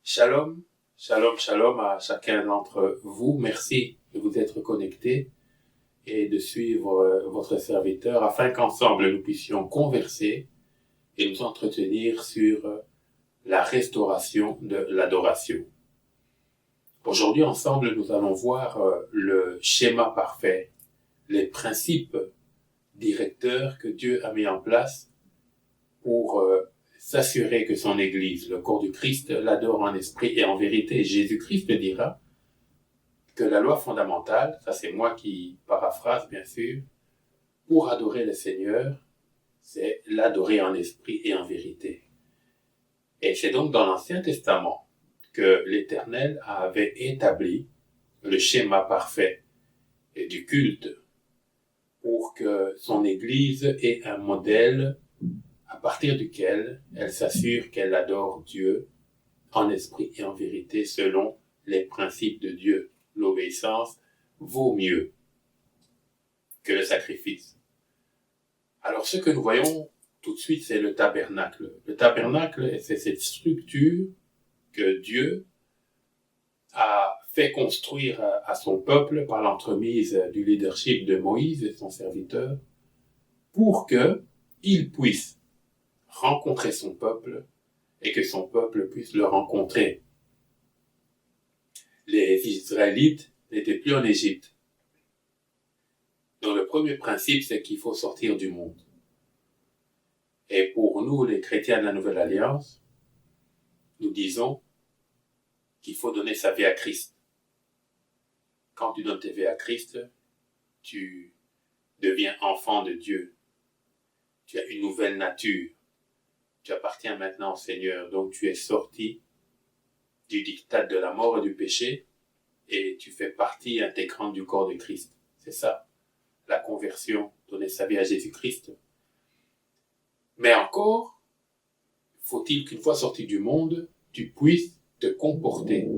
Shalom, shalom, shalom à chacun d'entre vous. Merci de vous être connectés et de suivre votre serviteur afin qu'ensemble nous puissions converser et nous entretenir sur la restauration de l'adoration. Aujourd'hui, ensemble, nous allons voir le schéma parfait, les principes directeurs que Dieu a mis en place pour s'assurer que son Église, le corps du Christ, l'adore en esprit et en vérité. Jésus-Christ dira que la loi fondamentale, ça c'est moi qui paraphrase bien sûr, pour adorer le Seigneur, c'est l'adorer en esprit et en vérité. Et c'est donc dans l'Ancien Testament que l'Éternel avait établi le schéma parfait du culte pour que son Église ait un modèle à partir duquel elle s'assure qu'elle adore Dieu en esprit et en vérité selon les principes de Dieu. L'obéissance vaut mieux que le sacrifice. Alors ce que nous voyons tout de suite, c'est le tabernacle. Le tabernacle, c'est cette structure que Dieu a fait construire à son peuple par l'entremise du leadership de Moïse et son serviteur pour qu'il puisse rencontrer son peuple et que son peuple puisse le rencontrer. Les Israélites n'étaient plus en Égypte. Donc le premier principe, c'est qu'il faut sortir du monde. Et pour nous, les chrétiens de la Nouvelle Alliance, nous disons qu'il faut donner sa vie à Christ. Quand tu donnes ta vie à Christ, tu deviens enfant de Dieu. Tu as une nouvelle nature. Tu appartiens maintenant au Seigneur. Donc tu es sorti du diktat de la mort et du péché et tu fais partie intégrante du corps de Christ. C'est ça, la conversion, donner sa vie à Jésus-Christ. Mais encore, faut-il qu'une fois sorti du monde, tu puisses te comporter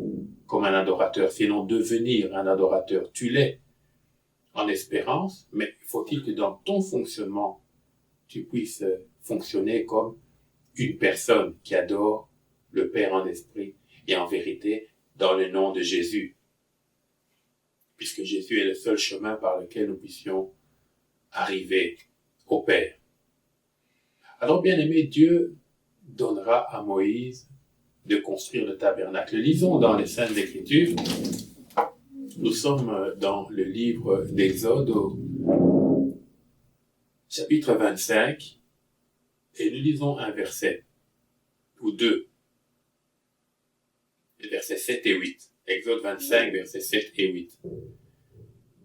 comme un adorateur, sinon devenir un adorateur. Tu l'es en espérance, mais faut-il que dans ton fonctionnement, tu puisses fonctionner comme une personne qui adore le Père en esprit et en vérité dans le nom de Jésus. Puisque Jésus est le seul chemin par lequel nous puissions arriver au Père. Alors, bien-aimé, Dieu donnera à Moïse de construire le tabernacle. Lisons dans les Saintes Écritures. Nous sommes dans le livre d'Exode, au chapitre 25, et nous lisons un verset, ou deux, les versets 7 et 8. Exode 25, versets 7 et 8.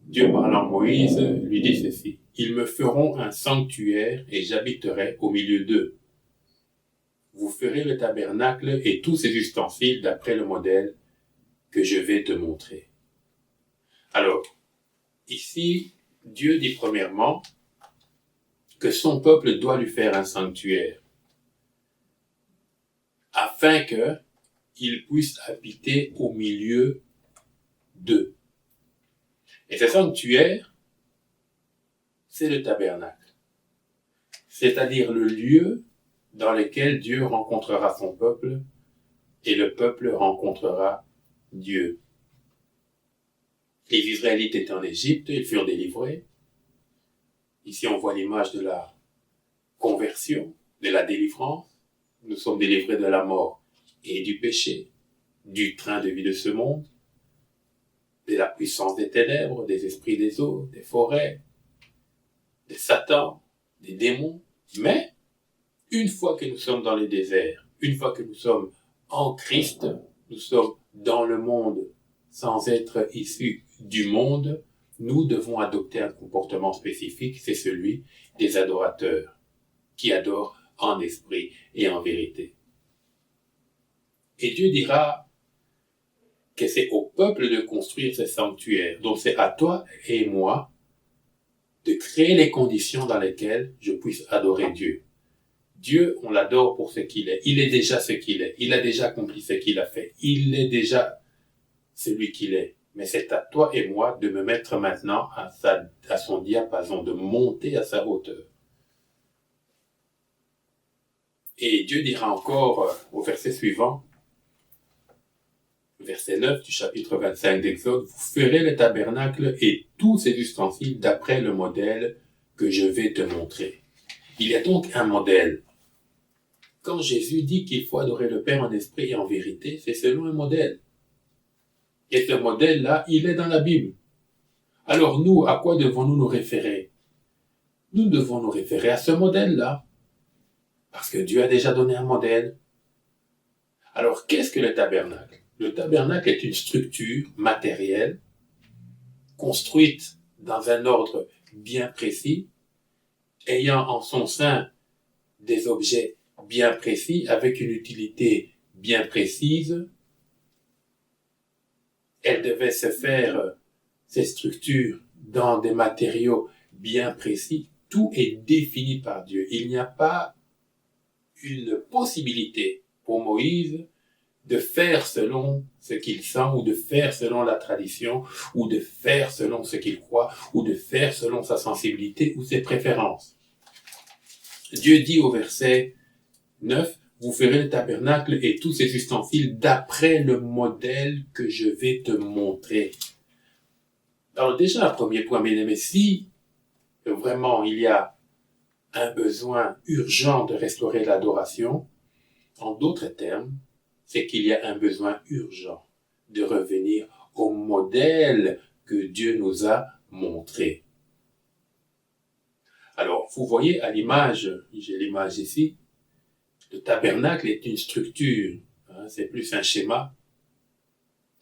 Dieu parlant à Moïse lui dit ceci. « Ils me feront un sanctuaire et j'habiterai au milieu d'eux. Vous ferez le tabernacle et tous ses ustensiles d'après le modèle que je vais te montrer. » Alors, ici, Dieu dit premièrement que son peuple doit lui faire un sanctuaire afin qu'il puisse habiter au milieu d'eux. Et ce sanctuaire, c'est le tabernacle, c'est-à-dire le lieu dans lequel Dieu rencontrera son peuple et le peuple rencontrera Dieu. Les Israélites étaient en Égypte, ils furent délivrés. Ici, on voit l'image de la conversion, de la délivrance. Nous sommes délivrés de la mort et du péché, du train de vie de ce monde, de la puissance des ténèbres, des esprits des eaux, des forêts, de Satan, des démons. Mais, une fois que nous sommes dans le désert, une fois que nous sommes en Christ, nous sommes dans le monde sans être issus du monde, nous devons adopter un comportement spécifique, c'est celui des adorateurs, qui adorent en esprit et en vérité. Et Dieu dira que c'est au peuple de construire ce sanctuaire. Donc c'est à toi et moi de créer les conditions dans lesquelles je puisse adorer Dieu. Dieu, on l'adore pour ce qu'il est. Il est déjà ce qu'il est. Il a déjà accompli ce qu'il a fait. Il est déjà celui qu'il est. Mais c'est à toi et moi de me mettre maintenant à son diapason, de monter à sa hauteur. Et Dieu dira encore au verset suivant, verset 9 du chapitre 25 d'Exode, vous ferez le tabernacle et tous ses ustensiles d'après le modèle que je vais te montrer. Il y a donc un modèle. Quand Jésus dit qu'il faut adorer le Père en esprit et en vérité, c'est selon un modèle. Et ce modèle-là, il est dans la Bible. Alors nous, à quoi devons-nous nous référer? Nous devons nous référer à ce modèle-là. Parce que Dieu a déjà donné un modèle. Alors, qu'est-ce que le tabernacle? Le tabernacle est une structure matérielle construite dans un ordre bien précis, ayant en son sein des objets bien précis, avec une utilité bien précise. Elle devait se faire, ces structures, dans des matériaux bien précis. Tout est défini par Dieu. Il n'y a pas une possibilité pour Moïse de faire selon ce qu'il sent, ou de faire selon la tradition, ou de faire selon ce qu'il croit, ou de faire selon sa sensibilité ou ses préférences. Dieu dit au verset 9, vous ferez le tabernacle et tous ses ustensiles d'après le modèle que je vais te montrer. Alors déjà, un premier point, mais si vraiment il y a un besoin urgent de restaurer l'adoration, en d'autres termes, c'est qu'il y a un besoin urgent de revenir au modèle que Dieu nous a montré. Alors, vous voyez à l'image, j'ai l'image ici, le tabernacle est une structure, c'est plus un schéma.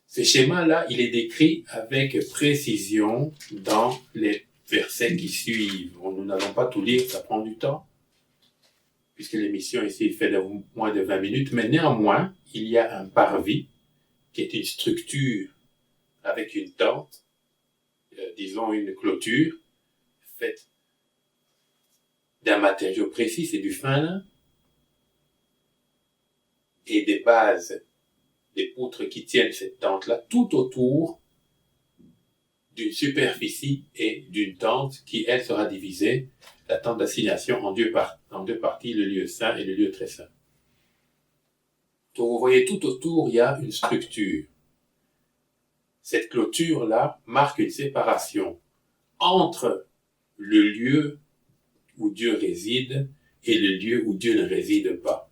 Ce schéma-là, il est décrit avec précision dans les versets qui suivent. Nous n'allons pas tout lire, ça prend du temps, puisque l'émission ici fait moins de 20 minutes, mais néanmoins, il y a un parvis, qui est une structure avec une tente, disons une clôture, faite d'un matériau précis, c'est du fin lin, et des bases, des poutres qui tiennent cette tente-là, tout autour d'une superficie et d'une tente qui, elle, sera divisée, la tente d'assignation, en deux parties, le lieu saint et le lieu très saint. Donc vous voyez, tout autour, il y a une structure. Cette clôture-là marque une séparation entre le lieu où Dieu réside et le lieu où Dieu ne réside pas.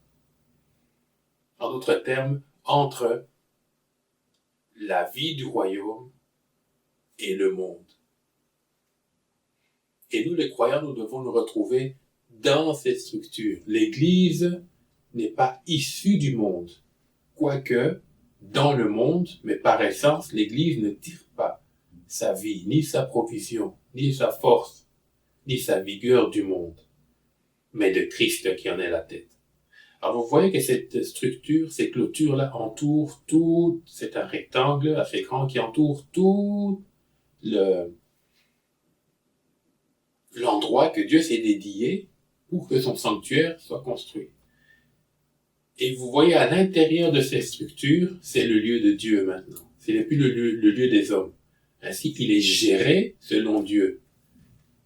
En d'autres termes, entre la vie du royaume et le monde. Et nous, les croyants, nous devons nous retrouver dans cette structure. L'Église n'est pas issue du monde, quoique dans le monde, mais par essence, l'Église ne tire pas sa vie, ni sa provision, ni sa force, ni sa vigueur du monde, mais de Christ qui en est la tête. Alors vous voyez que cette structure, ces clôtures-là entourent tout, c'est un rectangle assez grand qui entoure tout l'endroit que Dieu s'est dédié pour que son sanctuaire soit construit. Et vous voyez à l'intérieur de ces structures, c'est le lieu de Dieu maintenant. Ce n'est plus le lieu des hommes. Ainsi qu'il est géré selon Dieu.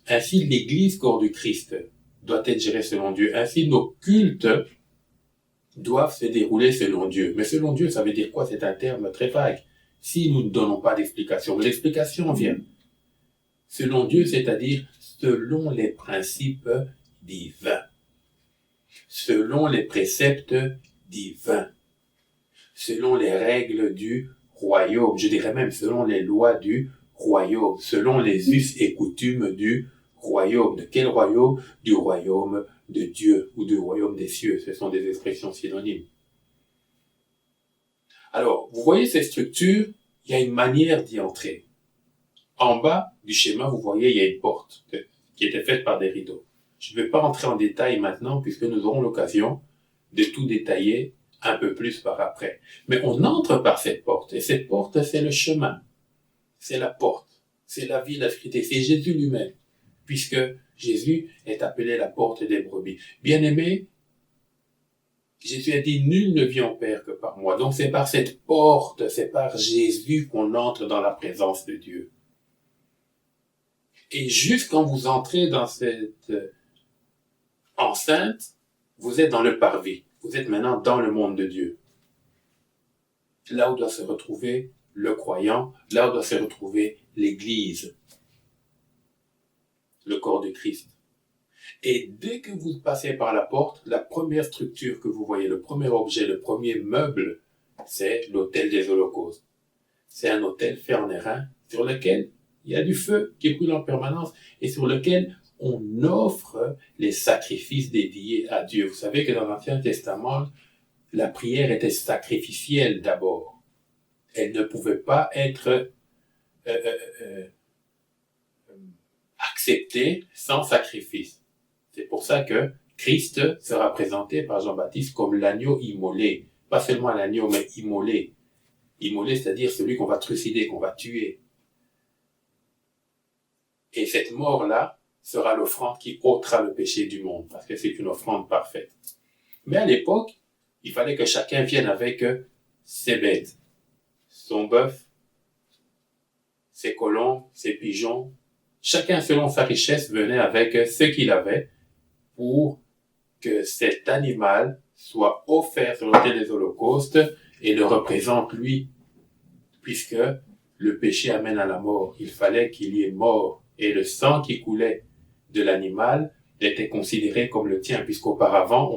Ainsi l'Église, corps du Christ, doit être gérée selon Dieu. Ainsi nos cultes doivent se dérouler selon Dieu. Mais selon Dieu, ça veut dire quoi? C'est un terme très vague. Si nous ne donnons pas d'explication, l'explication vient. Selon Dieu, c'est-à-dire selon les principes divins. Selon les préceptes divins. Selon les règles du royaume. Je dirais même selon les lois du royaume. Selon les us et coutumes du royaume. De quel royaume? Du royaume de Dieu ou du royaume des cieux. Ce sont des expressions synonymes. Alors, vous voyez ces structures, il y a une manière d'y entrer. En bas du schéma, vous voyez, il y a une porte qui était faite par des rideaux. Je ne vais pas entrer en détail maintenant puisque nous aurons l'occasion de tout détailler un peu plus par après. Mais on entre par cette porte et cette porte, c'est le chemin. C'est la porte. C'est la vie, la vérité. C'est Jésus lui-même. Puisque Jésus est appelé la porte des brebis. Bien-aimé, Jésus a dit, nul ne vient au Père que par moi. Donc c'est par cette porte, c'est par Jésus qu'on entre dans la présence de Dieu. Et juste quand vous entrez dans cette enceinte, vous êtes dans le parvis. Vous êtes maintenant dans le monde de Dieu. là où doit se retrouver le croyant, là où doit se retrouver l'Église, le corps de Christ. Et dès que vous passez par la porte, la première structure que vous voyez, le premier objet, le premier meuble, c'est l'autel des holocaustes. C'est un autel fait en airain sur lequel il y a du feu qui brûle en permanence et sur lequel on offre les sacrifices dédiés à Dieu. Vous savez que dans l'Ancien Testament, la prière était sacrificielle d'abord. Elle ne pouvait pas être acceptée sans sacrifice. C'est pour ça que Christ sera présenté par Jean-Baptiste comme l'agneau immolé. Pas seulement l'agneau, mais immolé. Immolé, c'est-à-dire celui qu'on va trucider, qu'on va tuer. Et cette mort-là sera l'offrande qui ôtera le péché du monde, parce que c'est une offrande parfaite. Mais à l'époque, il fallait que chacun vienne avec ses bêtes, son bœuf, ses colons, ses pigeons. Chacun, selon sa richesse, venait avec ce qu'il avait pour que cet animal soit offert sur l'autel des holocaustes et le représente lui, puisque le péché amène à la mort. Il fallait qu'il y ait mort. Et le sang qui coulait de l'animal était considéré comme le tien, puisqu'auparavant,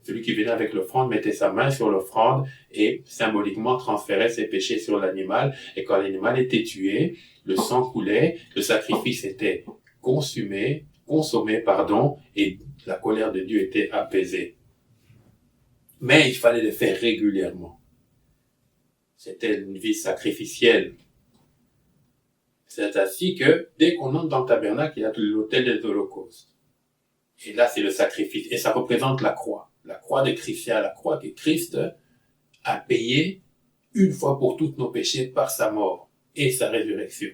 celui qui venait avec l'offrande mettait sa main sur l'offrande et symboliquement transférait ses péchés sur l'animal. Et quand l'animal était tué, le sang coulait, le sacrifice était consommé, et la colère de Dieu était apaisée. Mais il fallait le faire régulièrement. C'était une vie sacrificielle. C'est ainsi que, dès qu'on entre dans le tabernacle, il y a l'autel des holocaustes. Et là, c'est le sacrifice. Et ça représente la croix. La croix de Christ, c'est la croix que Christ a payée une fois pour toutes nos péchés par sa mort et sa résurrection.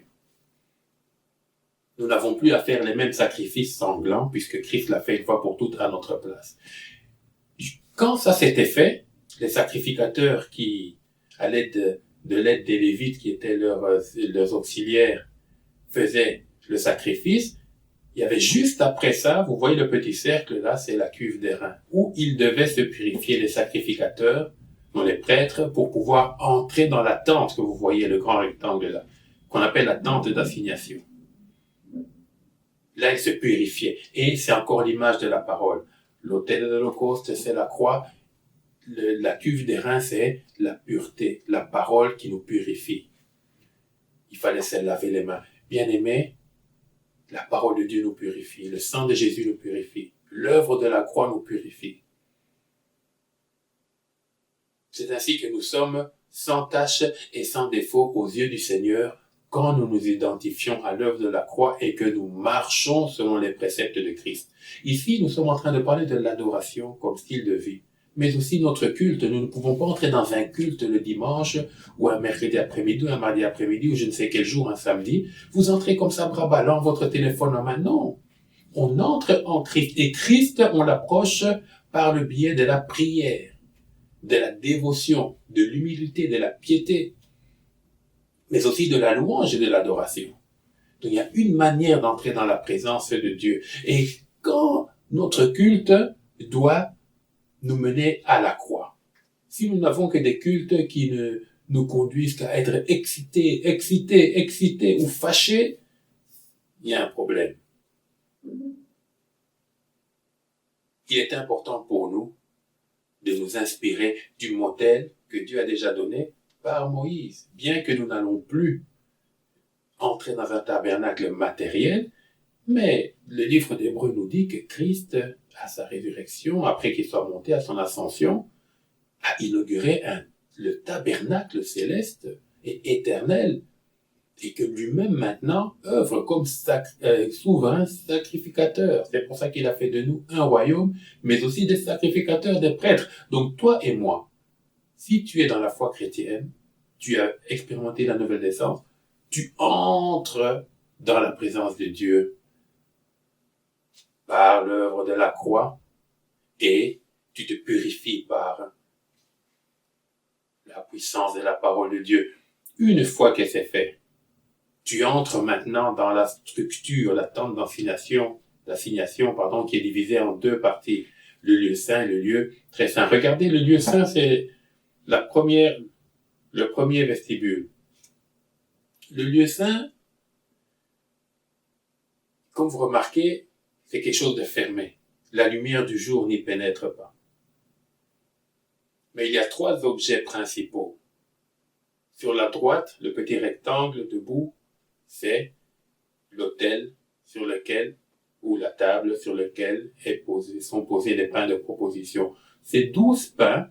Nous n'avons plus à faire les mêmes sacrifices sanglants, puisque Christ l'a fait une fois pour toutes à notre place. Quand ça s'était fait, les sacrificateurs qui, à l'aide de l'aide des Lévites, qui étaient leurs auxiliaires, faisaient le sacrifice, il y avait juste après ça, vous voyez le petit cercle là, c'est la cuve d'airain, où ils devaient se purifier, les sacrificateurs, dont les prêtres, pour pouvoir entrer dans la tente que vous voyez, le grand rectangle là, qu'on appelle la tente d'assignation. Là, ils se purifiaient. Et c'est encore l'image de la parole. L'autel de l'Holocauste, c'est la croix. La cuve d'airain, c'est la pureté, la parole qui nous purifie. Il fallait se laver les mains. Bien-aimés, la parole de Dieu nous purifie. Le sang de Jésus nous purifie. L'œuvre de la croix nous purifie. C'est ainsi que nous sommes sans tache et sans défaut aux yeux du Seigneur quand nous nous identifions à l'œuvre de la croix et que nous marchons selon les préceptes de Christ. Ici, nous sommes en train de parler de l'adoration comme style de vie, mais aussi notre culte. Nous ne pouvons pas entrer dans un culte le dimanche ou un mercredi après-midi ou un mardi après-midi ou je ne sais quel jour, un samedi. Vous entrez comme ça, bras ballants, votre téléphone en main. Non, on entre en Christ. Et Christ, on l'approche par le biais de la prière, de la dévotion, de l'humilité, de la piété, mais aussi de la louange et de l'adoration. Donc il y a une manière d'entrer dans la présence de Dieu. Et quand notre culte doit nous mener à la croix, si nous n'avons que des cultes qui ne nous conduisent qu'à être excités ou fâchés, il y a un problème. Il est important pour nous de nous inspirer du modèle que Dieu a déjà donné par Moïse. Bien que nous n'allons plus entrer dans un tabernacle matériel, mais le livre d'Hébreux nous dit que Christ, à sa résurrection, après qu'il soit monté à son ascension, a inauguré le tabernacle céleste et éternel, et que lui-même maintenant œuvre comme souverain sacrificateur. C'est pour ça qu'il a fait de nous un royaume, mais aussi des sacrificateurs, des prêtres. Donc toi et moi, si tu es dans la foi chrétienne, tu as expérimenté la nouvelle naissance, tu entres dans la présence de Dieu par l'œuvre de la croix et tu te purifies par la puissance de la parole de Dieu. Une fois que c'est fait, tu entres maintenant dans la structure, la tente d'assignation, qui est divisée en deux parties, le lieu saint et le lieu très saint. Regardez, le lieu saint, c'est la première le premier vestibule. Le lieu saint, comme vous remarquez, c'est quelque chose de fermé. La lumière du jour n'y pénètre pas. Mais il y a 3 objets principaux. Sur la droite, le petit rectangle debout, c'est l'autel sur lequel, ou la table sur laquelle sont posés les pains de proposition. Ces 12 pains,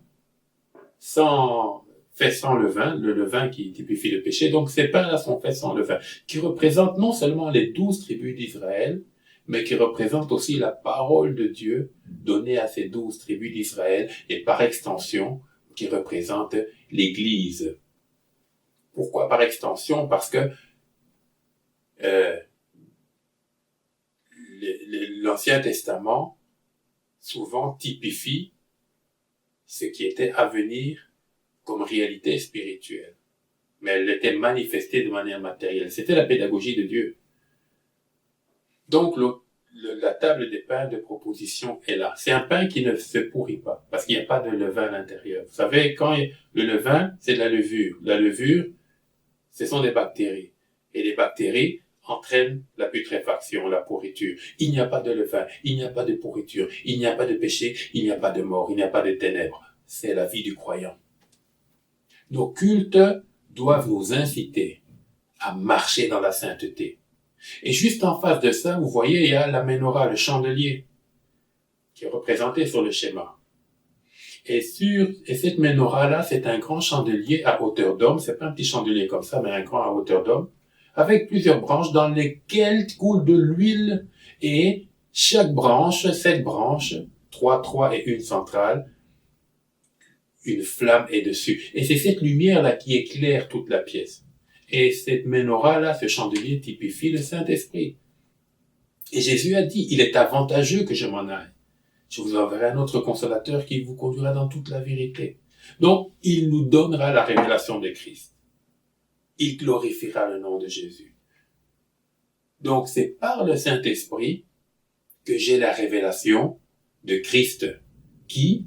faits sans levain, le levain qui typifie le péché, donc ces pains-là sont faits sans levain, qui représentent non seulement les 12 tribus d'Israël, mais qui représentent aussi la parole de Dieu donnée à ces 12 tribus d'Israël, et par extension, qui représente l'Église. Pourquoi par extension? Parce que l'Ancien Testament souvent typifie ce qui était à venir comme réalité spirituelle. Mais elle était manifestée de manière matérielle. C'était la pédagogie de Dieu. Donc, la table des pains de proposition est là. C'est un pain qui ne se pourrit pas, parce qu'il n'y a pas de levain à l'intérieur. Vous savez, le levain, c'est de la levure. La levure, ce sont des bactéries. Et les bactéries entraînent la putréfaction, la pourriture. Il n'y a pas de levain, il n'y a pas de pourriture, il n'y a pas de péché, il n'y a pas de mort, il n'y a pas de ténèbres. C'est la vie du croyant. Nos cultes doivent nous inciter à marcher dans la sainteté. Et juste en face de ça, vous voyez, il y a la menorah, le chandelier, qui est représenté sur le schéma. Et cette menorah-là, c'est un grand chandelier à hauteur d'homme. C'est pas un petit chandelier comme ça, mais un grand à hauteur d'homme, avec plusieurs branches dans lesquelles coule de l'huile. Et chaque branche, 7 branches, 3 et une centrale, une flamme est dessus. Et c'est cette lumière-là qui éclaire toute la pièce. Et cette menorah-là, ce chandelier typifie le Saint-Esprit. Et Jésus a dit, il est avantageux que je m'en aille. Je vous enverrai un autre consolateur qui vous conduira dans toute la vérité. Donc, il nous donnera la révélation de Christ. Il glorifiera le nom de Jésus. Donc, c'est par le Saint-Esprit que j'ai la révélation de Christ qui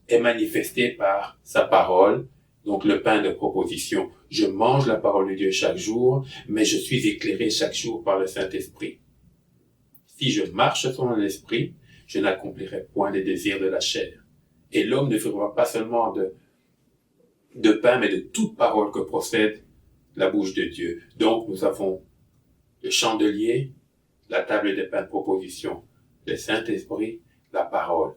est manifestée par sa parole, donc le pain de proposition. Je mange la parole de Dieu chaque jour, mais je suis éclairé chaque jour par le Saint-Esprit. Si je marche selon l'Esprit, je n'accomplirai point les désirs de la chair. Et l'homme ne vivra pas seulement de pain, mais de toute parole que procède la bouche de Dieu. Donc, nous avons le chandelier, la table des pains de proposition, le Saint-Esprit, la parole,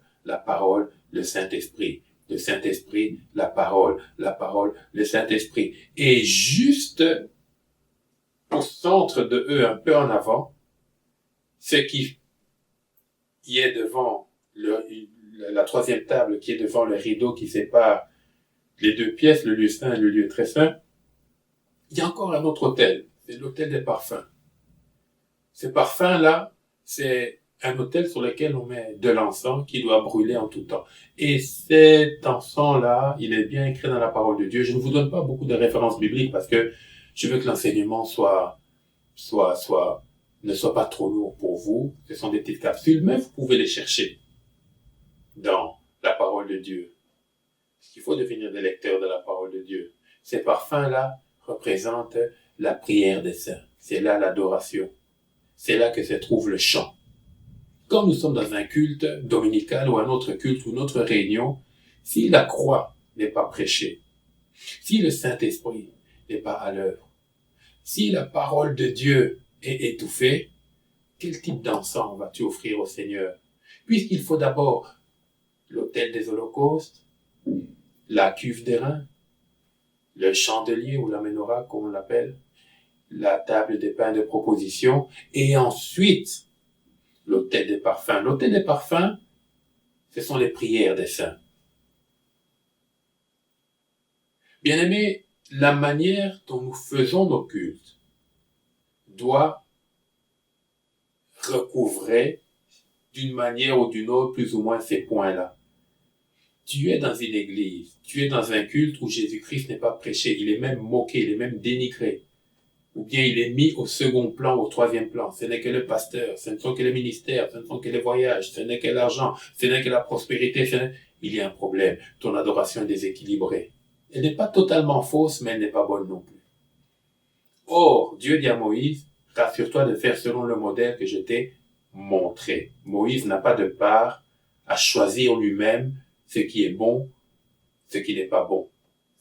le Saint-Esprit, le Saint-Esprit, la parole, le Saint-Esprit. Et juste au centre de eux, un peu en avant, ce qui est devant la 3e table, qui est devant le rideau qui sépare les 2 pièces, le lieu saint et le lieu très saint, il y a encore un autre autel, c'est l'autel des parfums. Ce parfum-là, c'est un autel sur lequel on met de l'encens qui doit brûler en tout temps. Et cet encens-là, il est bien écrit dans la parole de Dieu. Je ne vous donne pas beaucoup de références bibliques parce que je veux que l'enseignement ne soit pas trop lourd pour vous. Ce sont des petites capsules, mais vous pouvez les chercher dans la parole de Dieu. Il faut devenir des lecteurs de la parole de Dieu. Ces parfums-là représentent la prière des saints. C'est là l'adoration. C'est là que se trouve le chant. Quand nous sommes dans un culte dominical ou un autre culte ou une autre réunion, si la croix n'est pas prêchée, si le Saint-Esprit n'est pas à l'œuvre, si la parole de Dieu est étouffée, quel type d'encens vas-tu offrir au Seigneur? Puisqu'il faut d'abord l'autel des holocaustes, la cuve d'airain, le chandelier ou la menorah, comme on l'appelle, la table des pains de proposition, et ensuite l'autel des parfums. L'autel des parfums, ce sont les prières des saints. Bien-aimés, la manière dont nous faisons nos cultes doit recouvrer d'une manière ou d'une autre plus ou moins ces points-là. Tu es dans une église, tu es dans un culte où Jésus-Christ n'est pas prêché, il est même moqué, il est même dénigré. Ou bien il est mis au second plan, au 3e plan. Ce n'est que le pasteur, ce ne sont que les ministères, ce ne sont que les voyages, ce n'est que l'argent, ce n'est que la prospérité. Il y a un problème. Ton adoration est déséquilibrée. Elle n'est pas totalement fausse, mais elle n'est pas bonne non plus. Or, Dieu dit à Moïse, rassure-toi de faire selon le modèle que je t'ai montré. Moïse n'a pas de part à choisir lui-même ce qui est bon, ce qui n'est pas bon,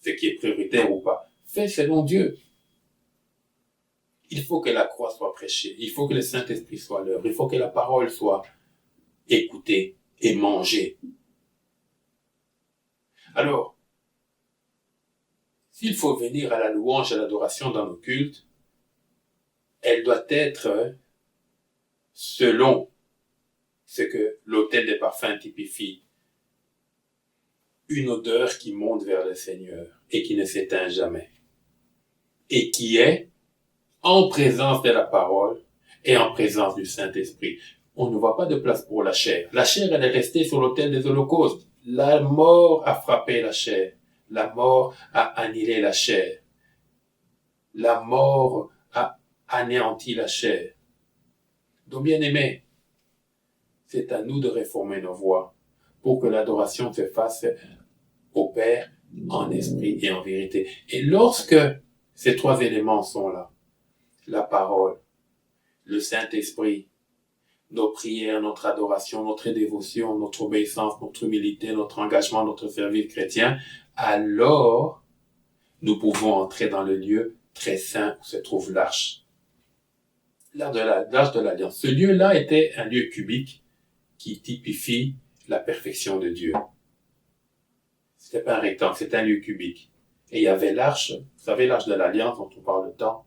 ce qui est prioritaire ou pas. Fais selon Dieu. Il faut que la croix soit prêchée, il faut que le Saint-Esprit soit à l'œuvre, il faut que la parole soit écoutée et mangée. Alors, s'il faut venir à la louange et à l'adoration dans nos cultes, elle doit être selon ce que l'autel des parfums typifie. Une odeur qui monte vers le Seigneur et qui ne s'éteint jamais. Et qui est en présence de la parole et en présence du Saint-Esprit. On ne voit pas de place pour la chair. La chair, elle est restée sur l'autel des holocaustes. La mort a frappé la chair. La mort a annihilé la chair. La mort a anéanti la chair. Donc, bien aimés, c'est à nous de réformer nos voies pour que l'adoration se fasse au Père en esprit et en vérité. Et lorsque ces trois éléments sont là, la parole, le Saint-Esprit, nos prières, notre adoration, notre dévotion, notre obéissance, notre humilité, notre engagement, notre service chrétien, alors nous pouvons entrer dans le lieu très saint où se trouve l'arche. L'arche de l'Alliance. Ce lieu-là était un lieu cubique qui typifie la perfection de Dieu. C'était pas un rectangle, c'était un lieu cubique. Et il y avait l'arche, vous savez, l'arche de l'Alliance dont on parle tant.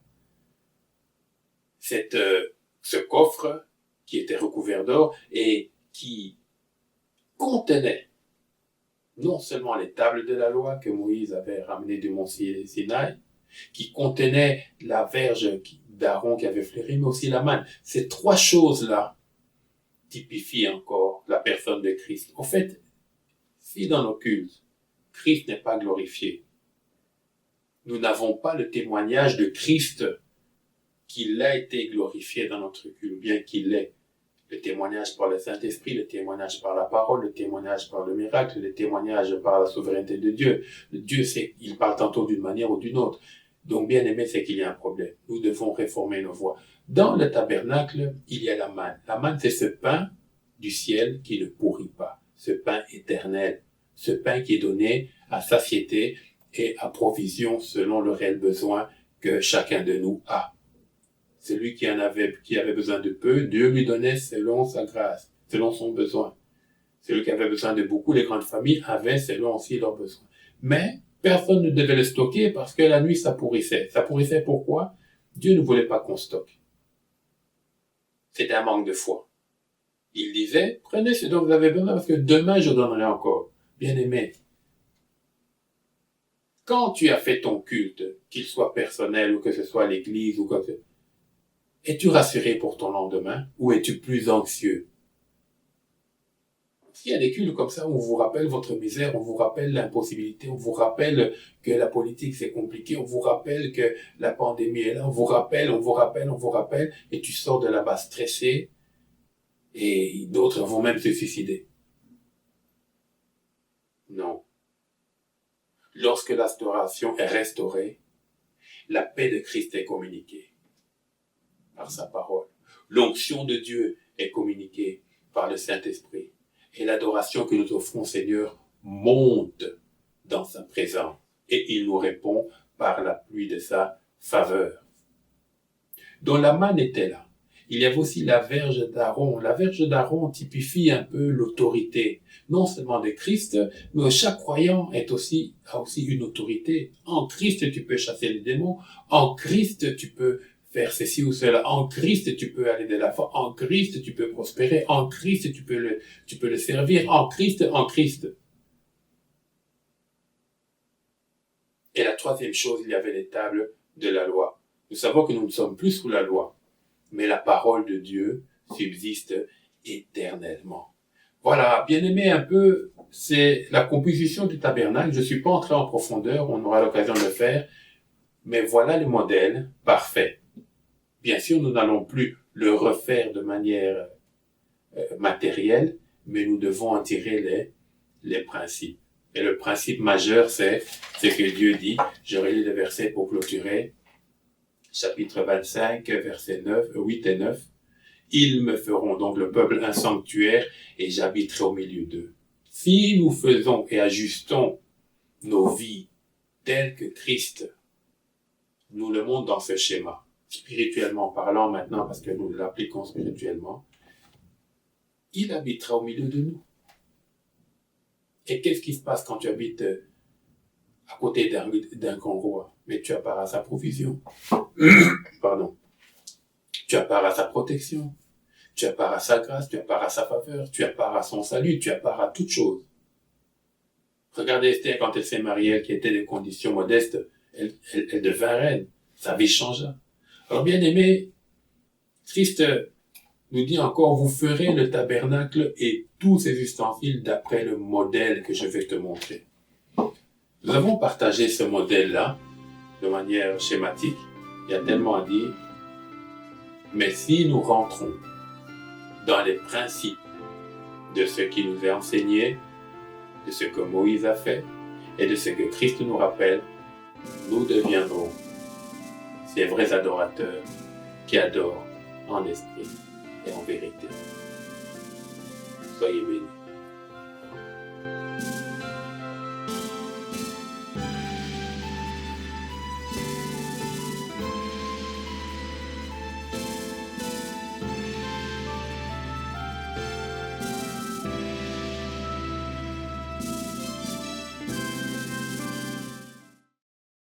Ce coffre qui était recouvert d'or et qui contenait non seulement les tables de la loi que Moïse avait ramenées du mont Sinaï, qui contenait la verge d'Aaron qui avait fleuri, mais aussi la manne. Ces trois choses-là typifient encore la personne de Christ. En fait, si dans nos cultes, Christ n'est pas glorifié, nous n'avons pas le témoignage de Christ qu'il a été glorifié dans notre culte, bien qu'il l'ait. Le témoignage par le Saint-Esprit, le témoignage par la parole, le témoignage par le miracle, le témoignage par la souveraineté de Dieu. Dieu, il parle tantôt d'une manière ou d'une autre. Donc, bien aimé, c'est qu'il y a un problème. Nous devons réformer nos voies. Dans le tabernacle, il y a la manne. La manne, c'est ce pain du ciel qui ne pourrit pas. Ce pain éternel. Ce pain qui est donné à satiété et à provision selon le réel besoin que chacun de nous a. Celui qui avait besoin de peu, Dieu lui donnait selon sa grâce, selon son besoin. Celui qui avait besoin de beaucoup, les grandes familles avaient selon aussi leurs besoins. Mais personne ne devait le stocker parce que la nuit, ça pourrissait. Ça pourrissait pourquoi? Dieu ne voulait pas qu'on stocke. C'était un manque de foi. Il disait, prenez ce dont vous avez besoin parce que demain, je donnerai encore. Bien aimé, quand tu as fait ton culte, qu'il soit personnel ou que ce soit à l'église ou quoi que ce soit, es-tu rassuré pour ton lendemain ou es-tu plus anxieux? S'il y a des cultes comme ça où on vous rappelle votre misère, on vous rappelle l'impossibilité, on vous rappelle que la politique c'est compliqué, on vous rappelle que la pandémie est là, on vous rappelle, et tu sors de là-bas stressé et d'autres vont même se suicider. Non. Lorsque l'adoration est restaurée, la paix de Christ est communiquée par sa parole. L'onction de Dieu est communiquée par le Saint-Esprit. Et l'adoration que nous offrons au Seigneur monte dans sa présence. Et il nous répond par la pluie de sa faveur. Donc la manne était là. Il y avait aussi la verge d'Aaron. La verge d'Aaron typifie un peu l'autorité, non seulement de Christ, mais chaque croyant a aussi une autorité. En Christ, tu peux chasser les démons. En Christ, tu peux faire ceci ou cela. En Christ, tu peux aller de la foi. En Christ, tu peux prospérer. En Christ, tu peux le servir. En Christ. Et la troisième chose, il y avait les tables de la loi. Nous savons que nous ne sommes plus sous la loi, mais la parole de Dieu subsiste éternellement. Voilà, bien aimé, un peu, c'est la composition du tabernacle. Je ne suis pas entré en profondeur, on aura l'occasion de le faire, mais voilà le modèle parfait. Bien sûr, nous n'allons plus le refaire de manière matérielle, mais nous devons en tirer les principes. Et le principe majeur, c'est que Dieu dit, j'aurai lu le verset pour clôturer, chapitre 25, versets 8 et 9. Ils me feront donc le peuple un sanctuaire et j'habiterai au milieu d'eux. Si nous faisons et ajustons nos vies telles que Christ nous le montre dans ce schéma, spirituellement parlant maintenant, parce que nous l'appliquons spirituellement, il habitera au milieu de nous. Et qu'est-ce qui se passe quand tu habites à côté d'un grand roi? Mais tu as part à sa provision. Pardon. Tu as part à sa protection. Tu as part à sa grâce, tu as part à sa faveur, tu as part à son salut, tu as part à toutes choses. Regardez Esther quand elle s'est mariée, elle qui était de conditions modestes, elle devint reine. Sa vie changea. Alors bien aimé, Christ nous dit encore, vous ferez le tabernacle et tous ses ustensiles d'après le modèle que je vais te montrer. Nous avons partagé ce modèle-là de manière schématique. Il y a tellement à dire. Mais si nous rentrons dans les principes de ce qui nous est enseigné, de ce que Moïse a fait et de ce que Christ nous rappelle, nous deviendrons ces vrais adorateurs qui adorent en esprit et en vérité. Soyez bénis.